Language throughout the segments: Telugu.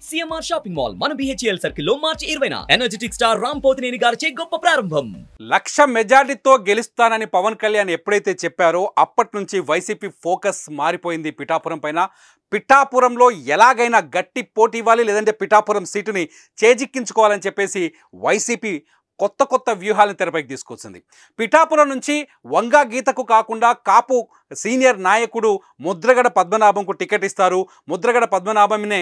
సిఎంఆర్ షాపింగ్ మాల్ మన బిహెచ్ఎల్ సర్కిల్ లో మార్చి 20న ఎనర్జెటిక్ స్టార్ రామ్ పోతినేని గారిచే గొప్ప ప్రారంభం. 1,00,000 మెజారిటీతో గెలుస్తానని పవన్ కళ్యాణ్ ఎప్పుడైతే చెప్పారో అప్పటి నుంచి వైసీపీ ఫోకస్ మారిపోయింది పిఠాపురం పైన. పిఠాపురంలో ఎలాగైనా గట్టి పోటీ ఇవ్వాలి, లేదంటే పిఠాపురం సీటుని చేజిక్కించుకోవాలని చెప్పేసి వైసీపీ కొత్త వ్యూహాలను తెరపైకి తీసుకొచ్చింది. పిఠాపురం నుంచి వంగా గీతకు కాకుండా కాపు సీనియర్ నాయకుడు ముద్రగడ పద్మనాభంకు టికెట్ ఇస్తారు. ముద్రగడ పద్మనాభంనే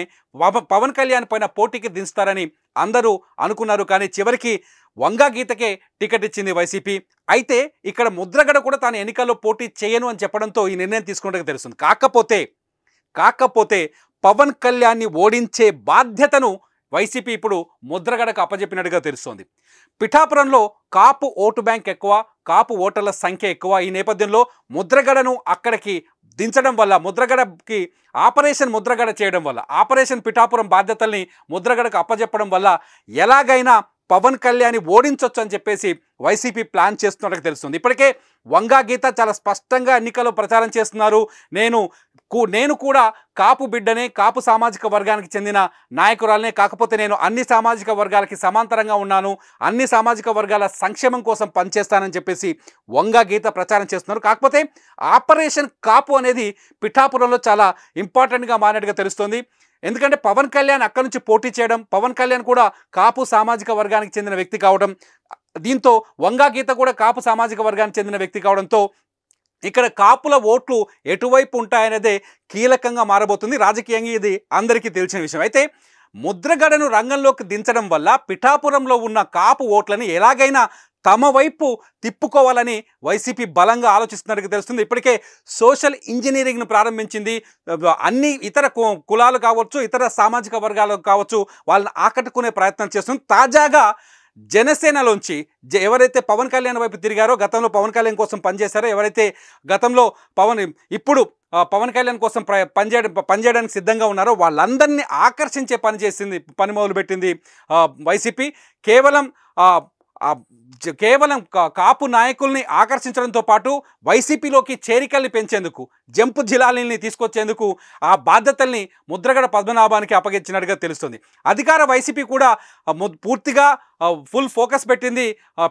పవన్ కళ్యాణ్ పైన పోటీకి దించుతారని అందరూ అనుకున్నారు. కానీ చివరికి వంగా గీతకే టికెట్ ఇచ్చింది వైసీపీ. అయితే ఇక్కడ ముద్రగడ కూడా తాను ఎన్నికల్లో పోటీ చేయను అని చెప్పడంతో ఈ నిర్ణయం తీసుకున్నట్టుగా తెలుస్తుంది. కాకపోతే పవన్ కళ్యాణ్ని ఓడించే బాధ్యతను వైసీపీ ఇప్పుడు ముద్రగడకు అప్పజెప్పినట్టుగా తెలుస్తోంది. పిఠాపురంలో కాపు ఓటు బ్యాంక్ ఎక్కువ, కాపు ఓటర్ల సంఖ్య ఎక్కువ. ఈ నేపథ్యంలో ముద్రగడను అక్కడికి దించడం వల్ల, ముద్రగడకి ఆపరేషన్ ముద్రగడ చేయడం వల్ల, ఆపరేషన్ పిఠాపురం బాధ్యతల్ని ముద్రగడకు అప్పజెప్పడం వల్ల ఎలాగైనా పవన్ కళ్యాణ్ని ఓడించవచ్చు అని చెప్పేసి వైసీపీ ప్లాన్ చేస్తున్నట్టుగా తెలుస్తుంది. ఇప్పటికే వంగా గీత చాలా స్పష్టంగా ఎన్నికల్లో ప్రచారం చేస్తున్నారు. నేను కూడా కాపు బిడ్డనే, కాపు సామాజిక వర్గానికి చెందిన నాయకురాలనే, కాకపోతే నేను అన్ని సామాజిక వర్గాలకి సమాంతరంగా ఉన్నాను, అన్ని సామాజిక వర్గాల సంక్షేమం కోసం పనిచేస్తానని చెప్పేసి వంగా గీత ప్రచారం చేస్తున్నారు. కాకపోతే ఆపరేషన్ కాపు అనేది పిఠాపురంలో చాలా ఇంపార్టెంట్గా మారినట్టుగా తెలుస్తోంది. ఎందుకంటే పవన్ కళ్యాణ్ అక్కడి నుంచి పోటీ చేయడం, పవన్ కళ్యాణ్ కూడా కాపు సామాజిక వర్గానికి చెందిన వ్యక్తి కావడం, దీంతో వంగా గీత కూడా కాపు సామాజిక వర్గానికి చెందిన వ్యక్తి కావడంతో ఇక్కడ కాపుల ఓట్లు ఎటువైపు ఉంటాయనేదే కీలకంగా మారబోతుంది. రాజకీయంగా ఇది అందరికీ తెలిసిన విషయం. అయితే ముద్రగడను రంగంలోకి దించడం వల్ల పిఠాపురంలో ఉన్న కాపు ఓట్లని ఎలాగైనా తమ వైపు తిప్పుకోవాలని వైసీపీ బలంగా ఆలోచిస్తున్నట్టుగా తెలుస్తుంది. ఇప్పటికే సోషల్ ఇంజనీరింగ్ను ప్రారంభించింది. అన్ని ఇతర కులాలు కావచ్చు, ఇతర సామాజిక వర్గాలు కావచ్చు, వాళ్ళని ఆకట్టుకునే ప్రయత్నం చేస్తుంది. తాజాగా జనసేనలోంచి ఎవరైతే పవన్ కళ్యాణ్ వైపు తిరిగారో, గతంలో పవన్ కళ్యాణ్ కోసం పనిచేశారో, ఎవరైతే గతంలో ఇప్పుడు పవన్ కళ్యాణ్ కోసం పనిచేయడానికి సిద్ధంగా ఉన్నారో వాళ్ళందరినీ ఆకర్షించే పని మొదలుపెట్టింది వైసీపీ. కేవలం కాపు నాయకుల్ని ఆకర్షించడంతో పాటు వైసీపీలోకి చేరికల్ని పెంచేందుకు, జంపు జిలాలీని తీసుకొచ్చేందుకు ఆ బాధ్యతల్ని ముద్రగడ పద్మనాభానికి అప్పగించినట్టుగా తెలుస్తుంది. అధికార వైసీపీ కూడా పూర్తిగా ఫుల్ ఫోకస్ పెట్టింది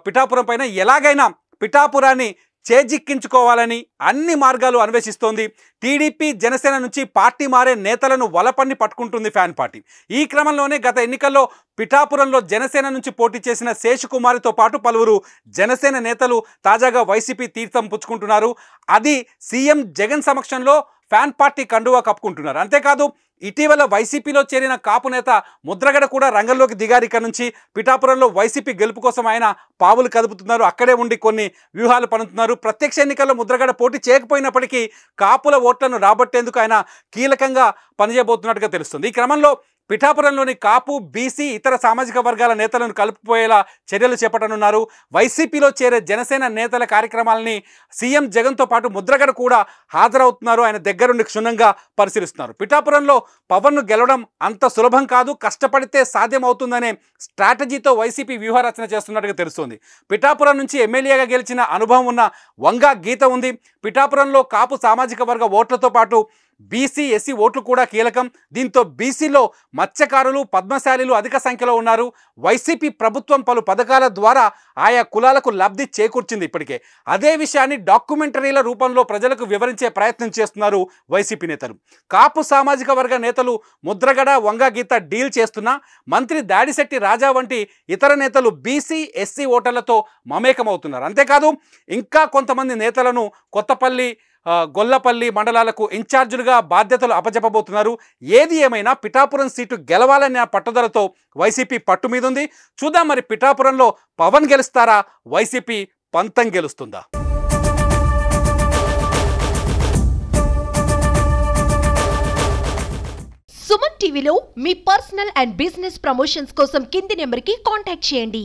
పిఠాపురం పైన. ఎలాగైనా పిఠాపురాన్ని చేజిక్కించుకోవాలని అన్ని మార్గాలు అన్వేషిస్తోంది. టీడీపీ జనసేన నుంచి పార్టీ మారే నేతలను వలపన్ని పట్టుకుంటుంది ఫ్యాన్ పార్టీ. ఈ క్రమంలోనే గత ఎన్నికల్లో పిఠాపురంలో జనసేన నుంచి పోటీ చేసిన శేషకుమారితో పాటు పలువురు జనసేన నేతలు తాజాగా వైసీపీ తీర్థం పుచ్చుకుంటున్నారు. అది సీఎం జగన్ సమక్షంలో ఫ్యాన్ పార్టీ కండువా కప్పుకుంటున్నారు. అంతేకాదు ఇటీవల వైసీపీలో చేరిన కాపు నేత ముద్రగడ కూడా రంగంలోకి దిగారు. ఇక్కడ నుంచి పిఠాపురంలో వైసీపీ గెలుపు కోసం ఆయన పావులు కదుపుతున్నారు. అక్కడే ఉండి కొన్ని వ్యూహాలు పన్నుతున్నారు. ప్రత్యక్ష ఎన్నికల్లో ముద్రగడ పోటీ చేయకపోయినప్పటికీ కాపుల ఓట్లను రాబట్టేందుకు ఆయన కీలకంగా పనిచేయబోతున్నట్టుగా తెలుస్తుంది. ఈ క్రమంలో పిఠాపురంలోని కాపు, బీసీ, ఇతర సామాజిక వర్గాల నేతలను కలుపుపోయేలా చర్యలు చేపట్టనున్నారు. వైసీపీలో చేరే జనసేన నేతల కార్యక్రమాలని సీఎం జగన్తో పాటు ముద్రగడ కూడా హాజరవుతున్నారు. ఆయన దగ్గరుండి క్షుణ్ణంగా పరిశీలిస్తున్నారు. పిఠాపురంలో పవన్ను గెలవడం అంత సులభం కాదు, కష్టపడితే సాధ్యమవుతుందనే స్ట్రాటజీతో వైసీపీ వ్యూహరచన చేస్తున్నట్టుగా తెలుస్తుంది. పిఠాపురం నుంచి ఎమ్మెల్యేగా గెలిచిన అనుభవం ఉన్న వంగా గీత ఉంది. పిఠాపురంలో కాపు సామాజిక వర్గ ఓట్లతో పాటు బీసీ, ఎస్సీ ఓట్లు కూడా కీలకం. దీంతో బీసీలో మత్స్యకారులు, పద్మశాలీలు అధిక సంఖ్యలో ఉన్నారు. వైసీపీ ప్రభుత్వం పలు పథకాల ద్వారా ఆయా కులాలకు లబ్ధి చేకూర్చింది ఇప్పటికే. అదే విషయాన్ని డాక్యుమెంటరీల రూపంలో ప్రజలకు వివరించే ప్రయత్నం చేస్తున్నారు వైసీపీ నేతలు. కాపు సామాజిక వర్గ నేతలు ముద్రగడ, వంగా గీత డీల్ చేస్తున్నా మంత్రి దాడిశెట్టి రాజా వంటి ఇతర నేతలు బీసీ, ఎస్సీ ఓటర్లతో మమేకమవుతున్నారు. అంతేకాదు ఇంకా కొంతమంది నేతలను కొత్తపల్లి, గొల్లపల్లి మండలాలకు ఇన్ఛార్జీలుగా బాధ్యతలు అప్పచెప్పబోతున్నారు. ఏది ఏమైనా పిఠాపురం సీటు గెలవాలనే పట్టుదలతో వైసీపీ పట్టు మీద ఉంది. చూద్దాం మరి పిఠాపురంలో పవన్ గెలుస్తారా, వైసీపీ పంతం గెలుస్తుందా? సుమన్ టీవీలో మీ పర్సనల్ అండ్ బిజినెస్ ప్రమోషన్స్ కోసం కింది నెంబర్కి కాంటాక్ట్ చేయండి.